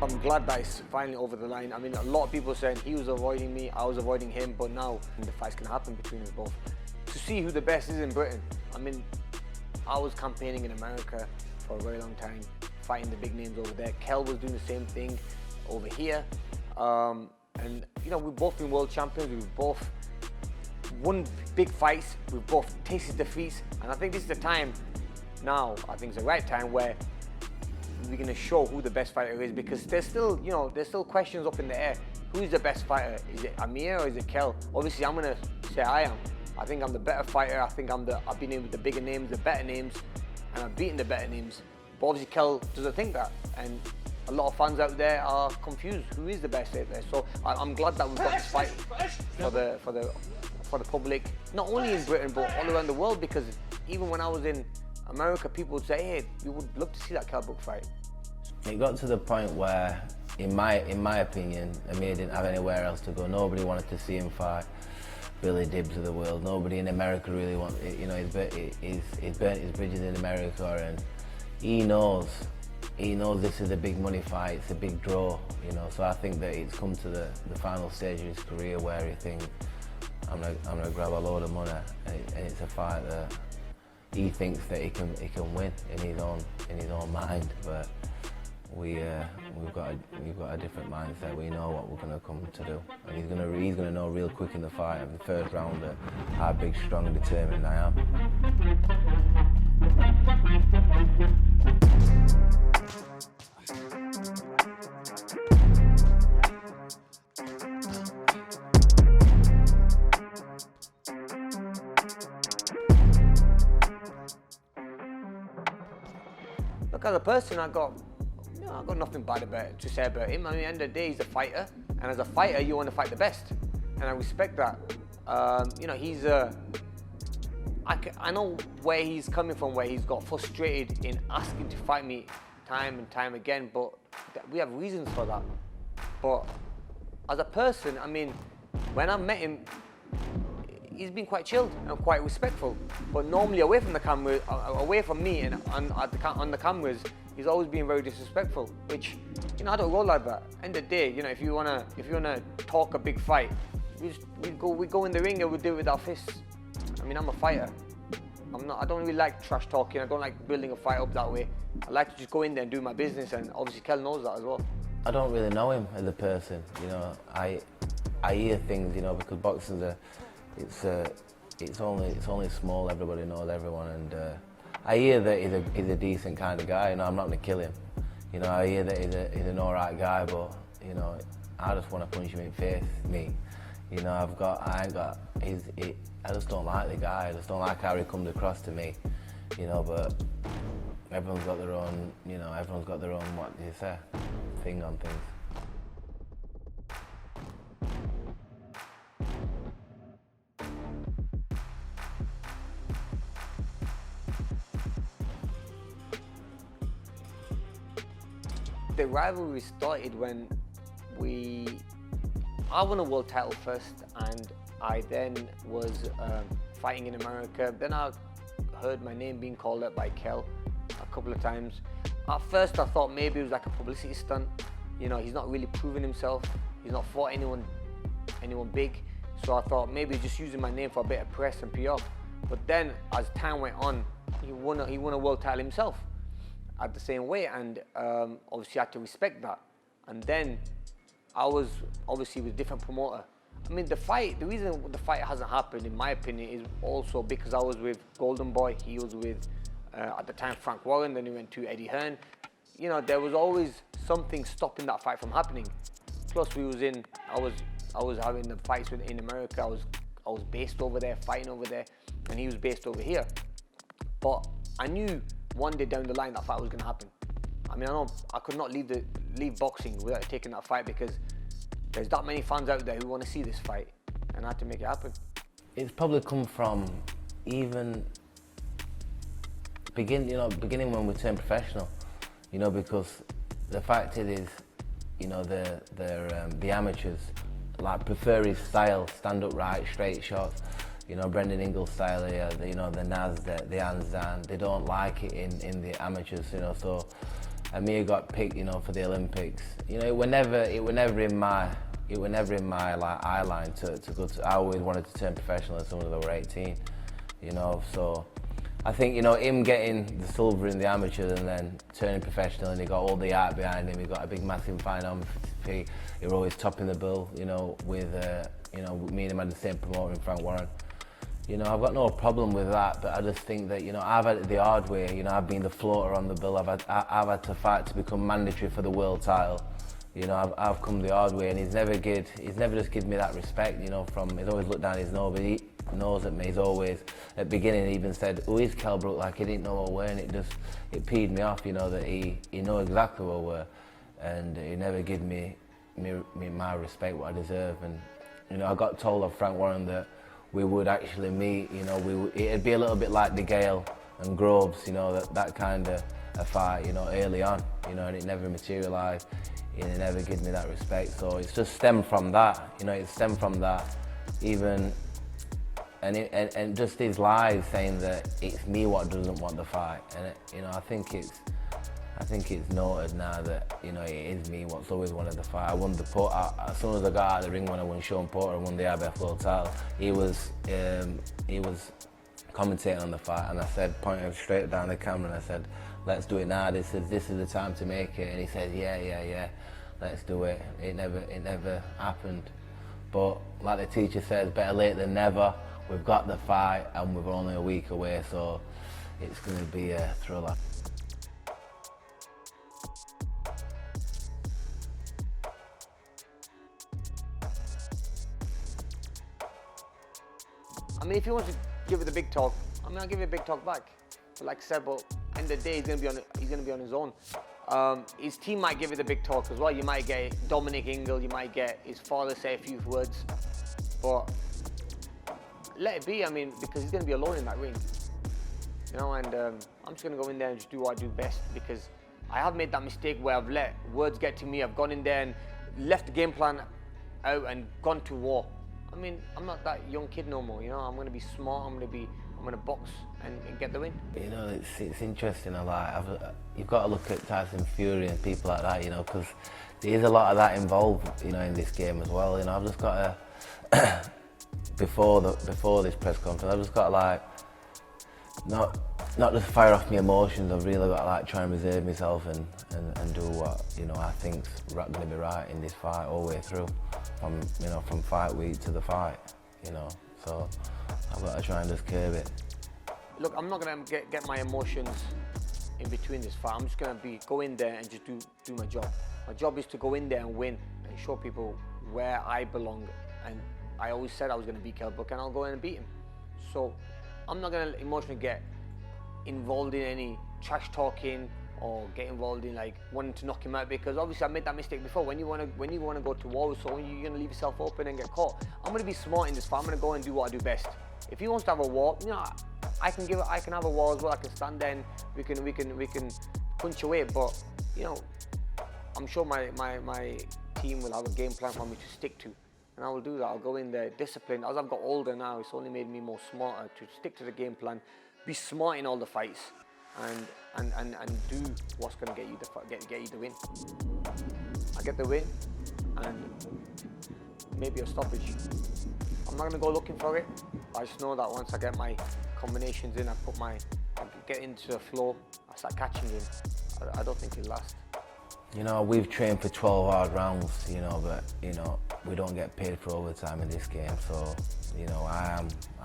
I'm glad that it's finally over the line. I mean, a lot of people saying he was avoiding me, I was avoiding him, but now the fight's gonna happen between us both. To see who the best is in Britain. I mean, I was campaigning in America for a very long time, fighting the big names over there. Kell was doing the same thing over here. And you know, we've both been world champions, we've both won big fights, we've both tasted defeats, and I think this is the time now, I think it's the right time where we're going to show who the best fighter is, because there's still, you know, there's still questions up in the air. Who is the best fighter? Is it Amir or is it Kell? Obviously, I'm going to say I am. I think I'm the better fighter. I think I've been in with the bigger names, the better names, and I've beaten the better names. But obviously, Kell doesn't think that, and a lot of fans out there are confused. Who is the best out there? So I'm glad that we've got this fight for the public, not only in Britain but all around the world. Because even when I was in America, people would say, "Hey, we would love to see that Kell Brook fight." It got to the point where, in my opinion, Amir didn't have anywhere else to go. Nobody wanted to see him fight Billy Dibbs of the world. Nobody in America really wanted. You know, he's burnt his bridges in America, and he knows this is a big money fight. It's a big draw. You know, so I think that it's come to the final stage of his career where he thinks, I'm gonna grab a load of money, and it's a fight that he thinks that he can win in his own mind, but we've got a different mindset. We know what we're gonna come to do, and he's gonna know real quick in the fight of the first round how big, strong, and determined I am. Look, as a person, I got nothing bad to say about him. I mean, at the end of the day, he's a fighter, and as a fighter, you want to fight the best, and I respect that. You know, I know where he's coming from, where he's got frustrated in asking to fight me time and time again, but we have reasons for that. But as a person, I mean, when I met him, he's been quite chilled and quite respectful. But normally away from the camera, away from me and on the cameras, he's always been very disrespectful, which, you know, I don't roll like that. End of the day, you know, if you wanna talk a big fight, we go in the ring and we do it with our fists. I mean, I'm a fighter. I don't really like trash talking. I don't like building a fight up that way. I like to just go in there and do my business, and obviously Kell knows that as well. I don't really know him as a person. You know, I hear things, you know, because boxing's it's only small. Everybody knows everyone, and I hear that he's a decent kind of guy. You know, I'm not gonna kill him. You know, I hear that he's an alright guy, but you know, I just want to punch him in the face. Me, you know, I just don't like the guy. I just don't like how he comes across to me. You know, but everyone's got their own. You know, everyone's got their own, what do you say, thing on things. The rivalry started when I won a world title first, and I then was fighting in America. Then I heard my name being called out by Kell a couple of times. At first I thought maybe it was like a publicity stunt. You know, he's not really proven himself. He's not fought anyone big. So I thought maybe he's just using my name for a bit of press and PR. But then as time went on, he won a world title himself at the same weight, and obviously I had to respect that. And then I was obviously with a different promoter. I mean, the reason the fight hasn't happened, in my opinion, is also because I was with Golden Boy. He was with, at the time, Frank Warren, then he went to Eddie Hearn. You know, there was always something stopping that fight from happening. Plus, I was having the fights in America. I was based over there, fighting over there, and he was based over here. But I knew one day down the line that fight was going to happen. I mean, I could not leave boxing without taking that fight, because there's that many fans out there who want to see this fight, and I had to make it happen. It's probably come from even beginning when we turned professional, you know, because the fact is, you know, the amateurs like prefer his style, stand up right, straight shots. You know, Brendan Ingles style here, you know, the Naz, the hands down, they don't like it in the amateurs, you know, so Amir got picked, for the Olympics. It were never in my like eye line to go to. I always wanted to turn professional as soon as I were 18, So I think him getting the silver in the amateurs and then turning professional, and he got all the art behind him. He got a big massive fine on fee. He were always topping the bill, with me and him had the same promoter in Frank Warren. I've got no problem with that, but I just think that, I've had it the hard way. I've been the floater on the bill. I've had to fight to become mandatory for the world title. I've come the hard way, and he's never just given me that respect, he's always looked down his nose at me. He's always, at the beginning, he even said, "Who is Kell Brook?" Like he didn't know who I were, and it peed me off, that he know exactly who I were, and he never gave me my respect, what I deserve. And, I got told of Frank Warren that we would actually meet, it'd be a little bit like the Gale and Groves, that kind of a fight, early on, and it never materialised. It never gave me that respect, so it's just stemmed from that, it stemmed from that, even, and just his lies saying that it's me what doesn't want the fight, and I think it's noted now that it is me what's always wanted the fight. I won the as soon as I got out of the ring when I won Sean Porter and won the IBF World title. He was commentating on the fight, and I said, pointing straight down the camera, and I said, "Let's do it now. This is the time to make it." And he said, "Yeah, let's do it." It never happened. But like the teacher says, better late than never. We've got the fight, and we're only a week away, so it's going to be a thriller. I mean, if he wants to give it the big talk, I'll give it a big talk back. But like I said, but end of the day, he's gonna be on his own. His team might give it the big talk as well. You might get Dominic Ingle, you might get his father say a few words, but let it be. I mean, because he's gonna be alone in that ring, and I'm just gonna go in there and just do what I do best, because I have made that mistake where I've let words get to me. I've gone in there and left the game plan out and gone to war. I mean, I'm not that young kid no more, I'm going to be smart, I'm going to box and get the win. It's interesting, you've got to look at Tyson Fury and people like that, because there is a lot of that involved, in this game as well. I've just got to, before this press conference, I've just got to not just fire off my emotions. I've really got to try and reserve myself and do what I think's going to be right in this fight all the way through, from fight week to the fight, So I've got to try and just curb it. Look, I'm not going to get my emotions in between this fight. I'm just going to go in there and just do my job. My job is to go in there and win and show people where I belong. And I always said I was going to beat Kell Brook, and I'll go in and beat him. So I'm not going to emotionally get involved in any trash talking or get involved in wanting to knock him out, because obviously I made that mistake before. When you want to go to war with someone, you're going to leave yourself open and get caught. I'm going to be smart in this fight. I'm going to go and do what I do best. If he wants to have a war, I can have a war as well. I can stand there and we can punch away. But I'm sure my team will have a game plan for me to stick to, and I will do that. I'll go in there disciplined. As I've got older now, it's only made me more smarter to stick to the game plan, be smart in all the fights, and do what's going to get you the win. I get the win, and maybe a stoppage. I'm not going to go looking for it. I just know that once I get my combinations in, I get into the flow, I start catching him. I don't think he'll last. We've trained for 12 hard rounds, but we don't get paid for overtime in this game. So,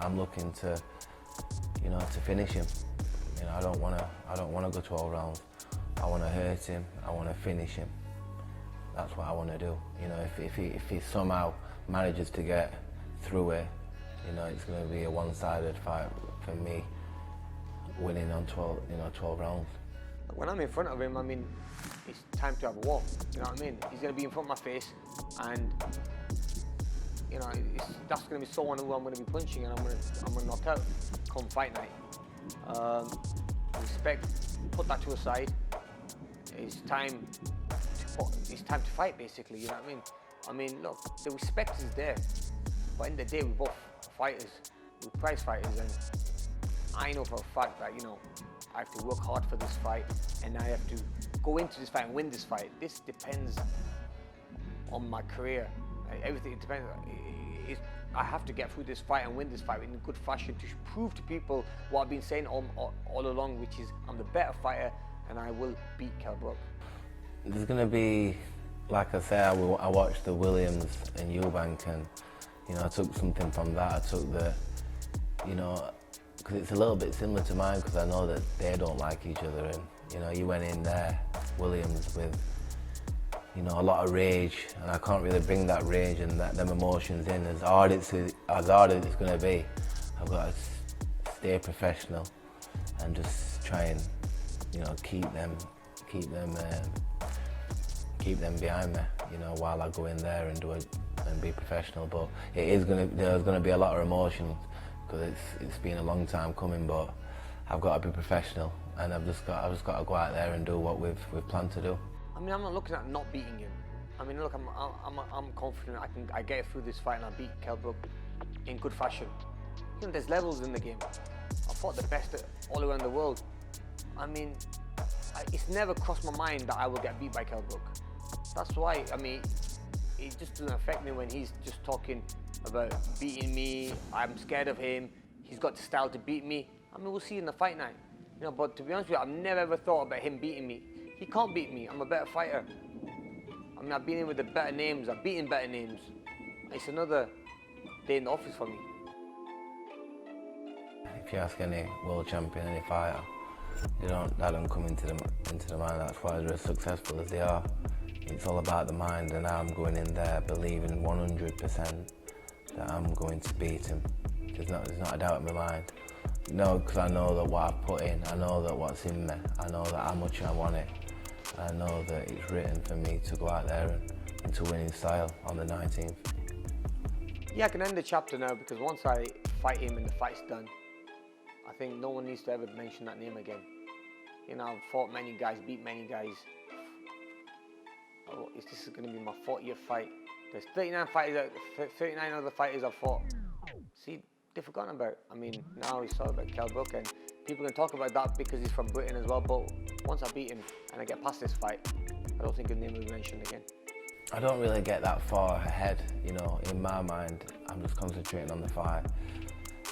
I'm looking to finish him. I don't want to go 12 rounds. I want to hurt him. I want to finish him. That's what I want to do. If he somehow manages to get through it, it's going to be a one-sided fight for me, winning on 12 rounds. When I'm in front of him, it's time to have a war. You know what I mean? He's going to be in front of my face, and that's going to be someone who I'm going to be punching, and I'm going to knock out come fight night. Respect, put that to a side. It's time to fight, basically. You know what I mean? Look, the respect is there, but in the day, we're both fighters, we're prize fighters, and I know for a fact that I have to work hard for this fight, and I have to go into this fight and win this fight. This depends on my career. Everything depends. I have to get through this fight and win this fight in good fashion to prove to people what I've been saying all along, which is I'm the better fighter and I will beat Kell Brook. There's going to be, like I said, I watched the Williams and Eubank, and I took something from that. I took the, because it's a little bit similar to mine, because I know that they don't like each other, and you went in there, Williams, with a lot of rage, and I can't really bring that rage and them emotions in. As hard as it's going to be, I've got to stay professional and just try and keep them behind me, while I go in there and do it and be professional. But there's gonna be a lot of emotions, because it's been a long time coming. But I've got to be professional, and I've just got to go out there and do what we've planned to do. I mean, I'm not looking at not beating him. I mean, look, I'm confident I get through this fight and I beat Kell Brook in good fashion. There's levels in the game. I fought the best all around the world. I mean, it's never crossed my mind that I will get beat by Kell Brook. That's why, I mean, it just doesn't affect me when he's just talking about beating me. I'm scared of him. He's got the style to beat me. I mean, we'll see in the fight night. But to be honest with you, I've never ever thought about him beating me. He can't beat me. I'm a better fighter. I mean, I've been in with the better names. I've beaten better names. It's another day in the office for me. If you ask any world champion, any fighter, that don't come into the mind. That's why they're as successful as they are. It's all about the mind, and I'm going in there believing 100% that I'm going to beat him. There's not a doubt in my mind. Because I know that what I've put in, I know that what's in me, I know that how much I want it. I know that it's written for me to go out there and to win in style on the 19th. Yeah, I can end the chapter now, because once I fight him and the fight's done, I think no one needs to ever mention that name again. I've fought many guys, beat many guys. This is going to be my 40th fight. There's 39 other fighters I've fought. See, they've forgotten about. I mean, now it's all about Kell Brook, and people can talk about that because he's from Britain as well. But once I beat him and I get past this fight, I don't think his name will be mentioned again. I don't really get that far ahead, in my mind. I'm just concentrating on the fight.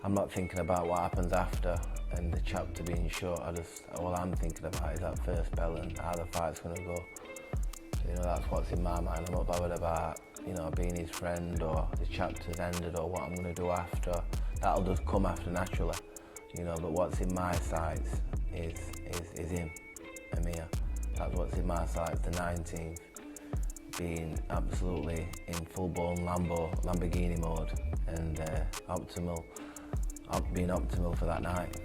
I'm not thinking about what happens after and the chapter being short. All I'm thinking about is that first bell and how the fight's going to go. That's what's in my mind. I'm not bothered about, being his friend or the chapter's ended or what I'm going to do after. That'll just come after naturally, but what's in my sights is him, Amir. That's what's in my sights, the 19th, being absolutely in full-blown Lamborghini mode and being optimal for that night.